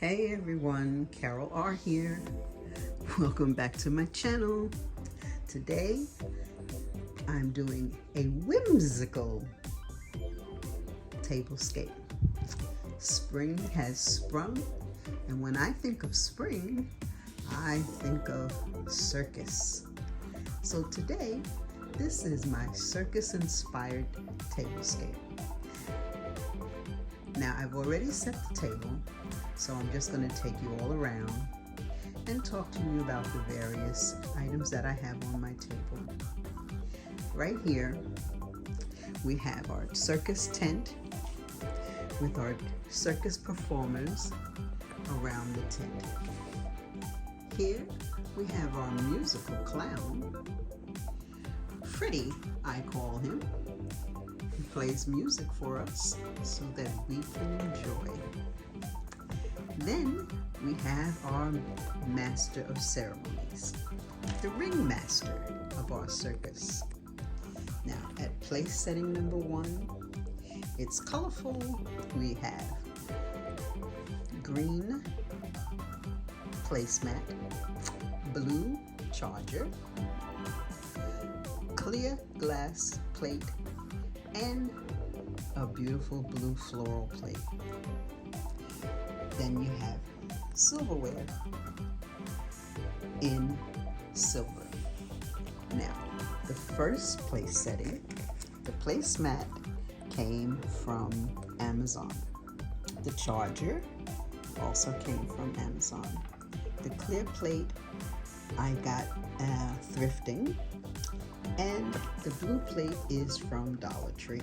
Hey everyone, Carole R here. Welcome back to my channel. Today I'm doing a whimsical tablescape. Spring has sprung, and when I think of spring, I think of circus. So today, this is my circus-inspired tablescape. Now I've already set the table, so I'm just going to take you all around and talk to you about the various items that I have on my table. Right here, we have our circus tent with our circus performers around the tent. Here, we have our musical clown, Freddie, I call him. He plays music for us so that we can enjoy. Then we have our master of ceremonies, the ringmaster of our circus. Now at place setting number 1, it's colorful. We have green placemat, blue charger, clear glass plate, and a beautiful blue floral plate. Then you have silverware in silver. Now, the first place setting, the placemat came from Amazon. The charger also came from Amazon. The clear plate I got thrifting, and the blue plate is from Dollar Tree.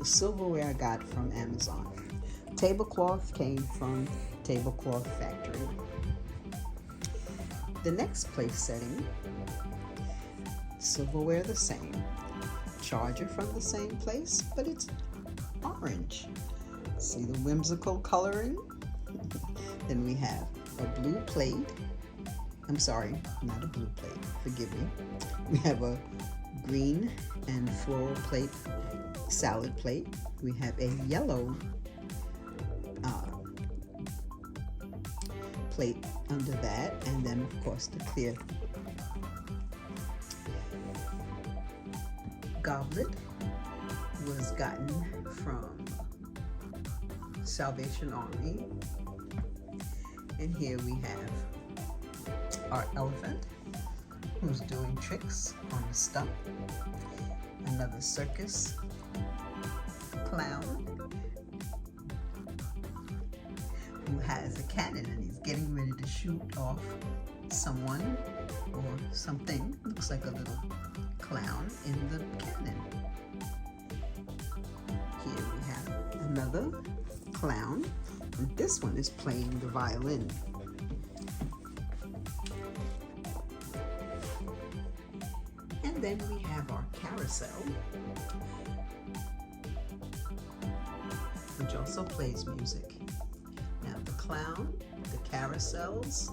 The silverware I got from Amazon. Tablecloth came from Tablecloth Factory. The next place setting, silverware the same, charger from the same place, but it's orange. See the whimsical coloring? Then we have a blue plate. I'm sorry, not a blue plate, forgive me. We have a green and floral plate, salad plate. We have a yellow plate under that, and then of course the clear goblet was gotten from Salvation Army. And here we have our elephant who's doing tricks on the stump, another circus clown who has a cannon and he's getting ready to shoot off someone or something. Looks like a little clown in the cannon. Here we have another clown, and this one is playing the violin. And then we have our carousel, which also plays music. Now the clown, the carousels,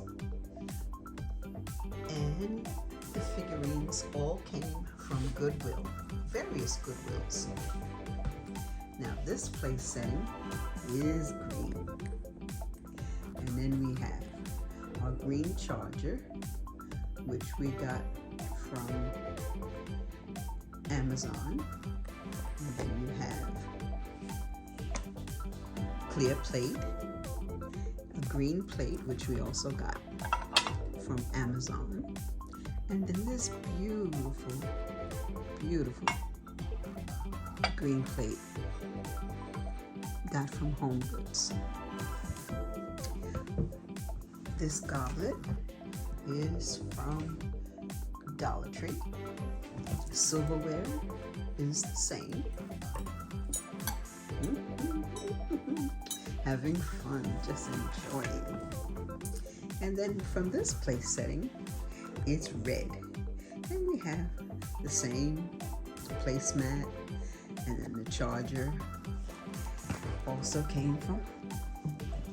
and the figurines all came from Goodwill, various Goodwills. Now this place setting is green. And then we have our green charger, which we got from Amazon. And then you have clear plate, a green plate, which we also got from Amazon. And then this beautiful, beautiful green plate got from Home Goods. This goblet is from Dollar Tree. Silverware is the same. Having fun, just enjoying. And then from this place setting, it's red. And we have the same placemat, and then the charger also came from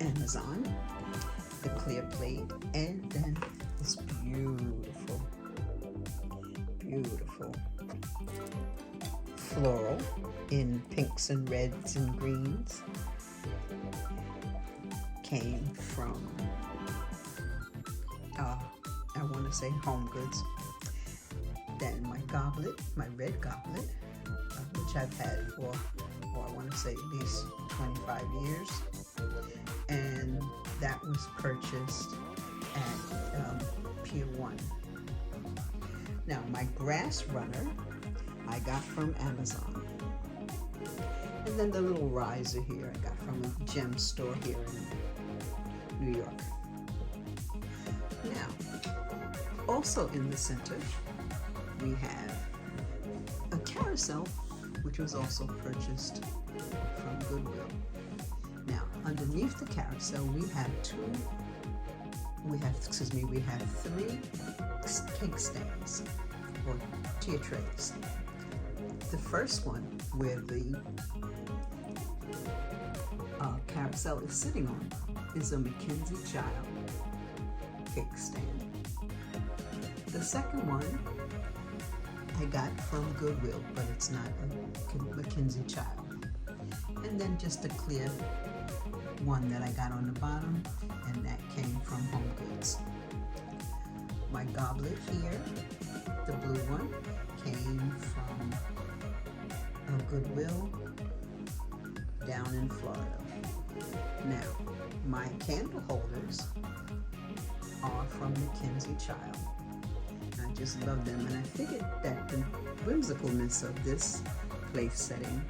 Amazon. The clear plate, and then this beautiful, beautiful floral in pinks and reds and greens came from, I want to say Home Goods. Then my goblet, my red goblet, which I've had for, I want to say at least 25 years. And that was purchased at Pier 1. Now my grass runner I got from Amazon. And then the little riser here I got from a gem store here in New York. Now, also in the center, we have a carousel, which was also purchased from Goodwill. Now, underneath the carousel, we have three cake stands or tier trays. The first one, where the carousel is sitting on, is a Mackenzie Child cake stand. The second one I got from Goodwill, but it's not a Mackenzie Child. And then just a clear one that I got on the bottom, and that came from Home Goods. My goblet here, the blue one, came from Goodwill down in Florida. Now, my candle holders are from Mackenzie Child. I just love them, and I figured that the whimsicalness of this place setting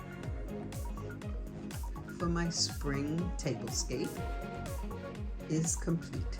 for my spring tablescape is complete.